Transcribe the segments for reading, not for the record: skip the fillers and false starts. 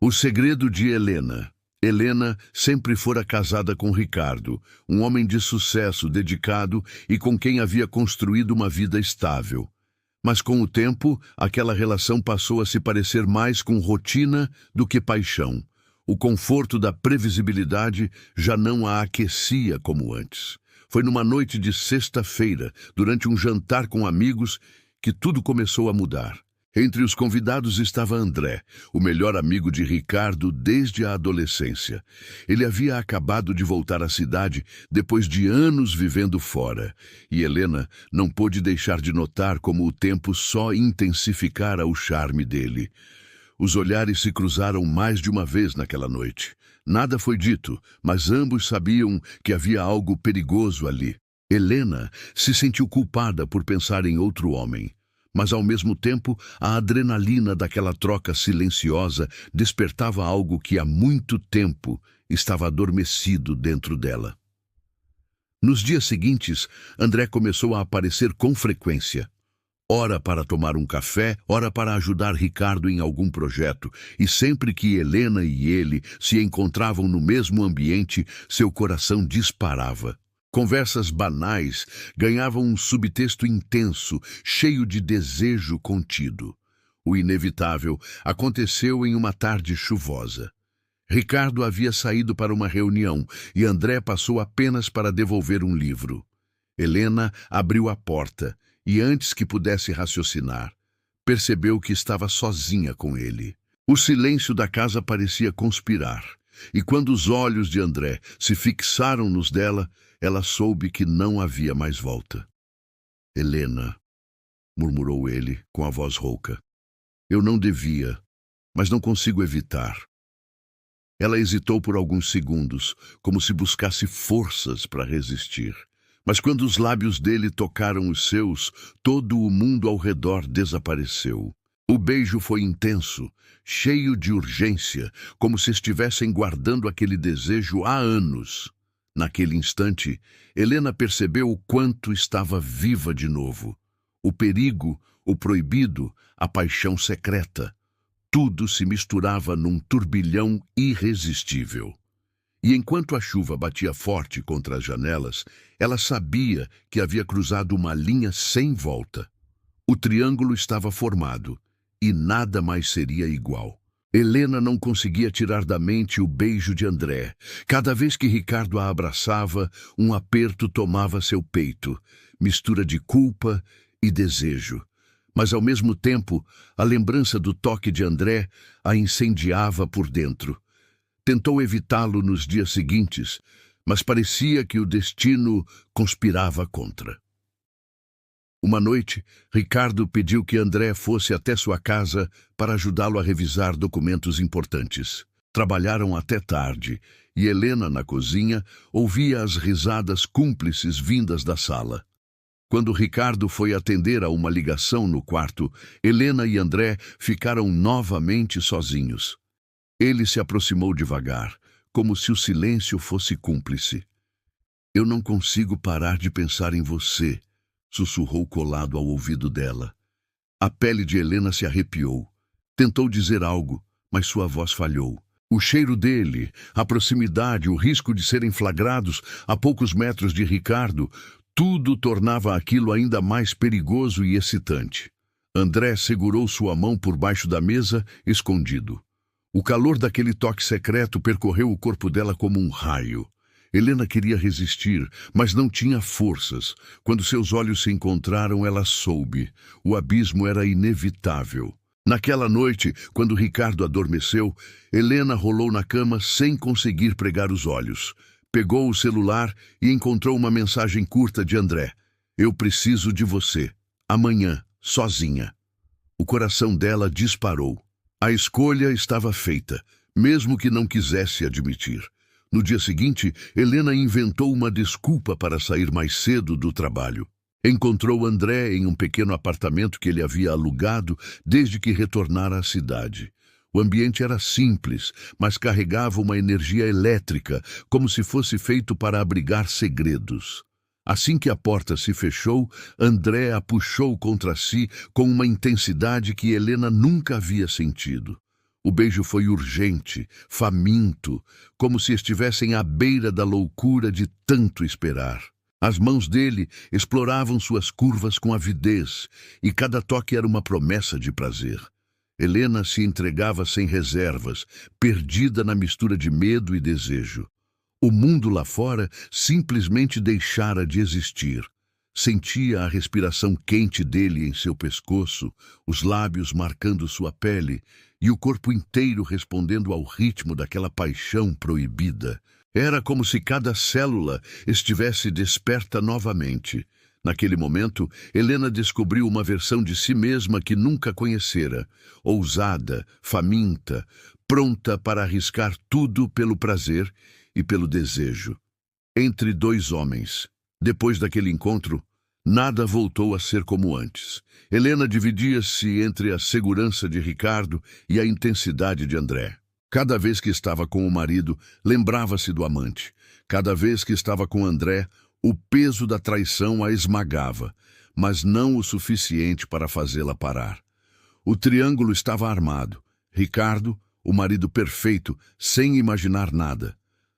O segredo de Helena. Helena sempre fora casada com Ricardo, um homem de sucesso, dedicado e com quem havia construído uma vida estável. Mas com o tempo, aquela relação passou a se parecer mais com rotina do que paixão. O conforto da previsibilidade já não a aquecia como antes. Foi numa noite de sexta-feira, durante um jantar com amigos, que tudo começou a mudar. Entre os convidados estava André, o melhor amigo de Ricardo desde a adolescência. Ele havia acabado de voltar à cidade depois de anos vivendo fora, e Helena não pôde deixar de notar como o tempo só intensificara o charme dele. Os olhares se cruzaram mais de uma vez naquela noite. Nada foi dito, mas ambos sabiam que havia algo perigoso ali. Helena se sentiu culpada por pensar em outro homem. Mas, ao mesmo tempo, a adrenalina daquela troca silenciosa despertava algo que há muito tempo estava adormecido dentro dela. Nos dias seguintes, André começou a aparecer com frequência. Ora para tomar um café, ora para ajudar Ricardo em algum projeto, e sempre que Helena e ele se encontravam no mesmo ambiente, seu coração disparava. Conversas banais ganhavam um subtexto intenso, cheio de desejo contido. O inevitável aconteceu em uma tarde chuvosa. Ricardo havia saído para uma reunião e André passou apenas para devolver um livro. Helena abriu a porta e, antes que pudesse raciocinar, percebeu que estava sozinha com ele. O silêncio da casa parecia conspirar, e quando os olhos de André se fixaram nos dela, ela soube que não havia mais volta. Helena, murmurou ele com a voz rouca. Eu não devia, mas não consigo evitar. Ela hesitou por alguns segundos, como se buscasse forças para resistir. Mas quando os lábios dele tocaram os seus, todo o mundo ao redor desapareceu. O beijo foi intenso, cheio de urgência, como se estivessem guardando aquele desejo há anos. Naquele instante, Helena percebeu o quanto estava viva de novo. O perigo, o proibido, a paixão secreta. Tudo se misturava num turbilhão irresistível. E enquanto a chuva batia forte contra as janelas, ela sabia que havia cruzado uma linha sem volta. O triângulo estava formado, e nada mais seria igual. Helena não conseguia tirar da mente o beijo de André. Cada vez que Ricardo a abraçava, um aperto tomava seu peito, mistura de culpa e desejo. Mas, ao mesmo tempo, a lembrança do toque de André a incendiava por dentro. Tentou evitá-lo nos dias seguintes, mas parecia que o destino conspirava contra. Uma noite, Ricardo pediu que André fosse até sua casa para ajudá-lo a revisar documentos importantes. Trabalharam até tarde, e Helena, na cozinha, ouvia as risadas cúmplices vindas da sala. Quando Ricardo foi atender a uma ligação no quarto, Helena e André ficaram novamente sozinhos. Ele se aproximou devagar, como se o silêncio fosse cúmplice. Eu não consigo parar de pensar em você, sussurrou colado ao ouvido dela. A pele de Helena se arrepiou. Tentou dizer algo, mas sua voz falhou. O cheiro dele, a proximidade, o risco de serem flagrados a poucos metros de Ricardo, tudo tornava aquilo ainda mais perigoso e excitante. André segurou sua mão por baixo da mesa, escondido. O calor daquele toque secreto percorreu o corpo dela como um raio. Helena queria resistir, mas não tinha forças. Quando seus olhos se encontraram, ela soube. O abismo era inevitável. Naquela noite, quando Ricardo adormeceu, Helena rolou na cama sem conseguir pregar os olhos. Pegou o celular e encontrou uma mensagem curta de André. Eu preciso de você. Amanhã, sozinha. O coração dela disparou. A escolha estava feita, mesmo que não quisesse admitir. No dia seguinte, Helena inventou uma desculpa para sair mais cedo do trabalho. Encontrou André em um pequeno apartamento que ele havia alugado desde que retornara à cidade. O ambiente era simples, mas carregava uma energia elétrica, como se fosse feito para abrigar segredos. Assim que a porta se fechou, André a puxou contra si com uma intensidade que Helena nunca havia sentido. O beijo foi urgente, faminto, como se estivessem à beira da loucura de tanto esperar. As mãos dele exploravam suas curvas com avidez, e cada toque era uma promessa de prazer. Helena se entregava sem reservas, perdida na mistura de medo e desejo. O mundo lá fora simplesmente deixara de existir. Sentia a respiração quente dele em seu pescoço, os lábios marcando sua pele e o corpo inteiro respondendo ao ritmo daquela paixão proibida. Era como se cada célula estivesse desperta novamente. Naquele momento, Helena descobriu uma versão de si mesma que nunca conhecera, ousada, faminta, pronta para arriscar tudo pelo prazer e pelo desejo. Entre dois homens. Depois daquele encontro, nada voltou a ser como antes. Helena dividia-se entre a segurança de Ricardo e a intensidade de André. Cada vez que estava com o marido, lembrava-se do amante. Cada vez que estava com André, o peso da traição a esmagava, mas não o suficiente para fazê-la parar. O triângulo estava armado. Ricardo, o marido perfeito, sem imaginar nada.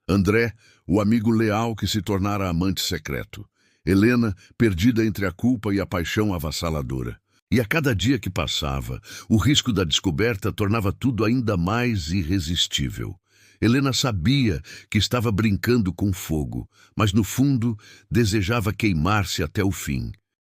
André, o amigo leal que se tornara amante secreto. Helena, perdida entre a culpa e a paixão avassaladora. E a cada dia que passava, o risco da descoberta tornava tudo ainda mais irresistível. Helena sabia que estava brincando com fogo, mas no fundo desejava queimar-se até o fim.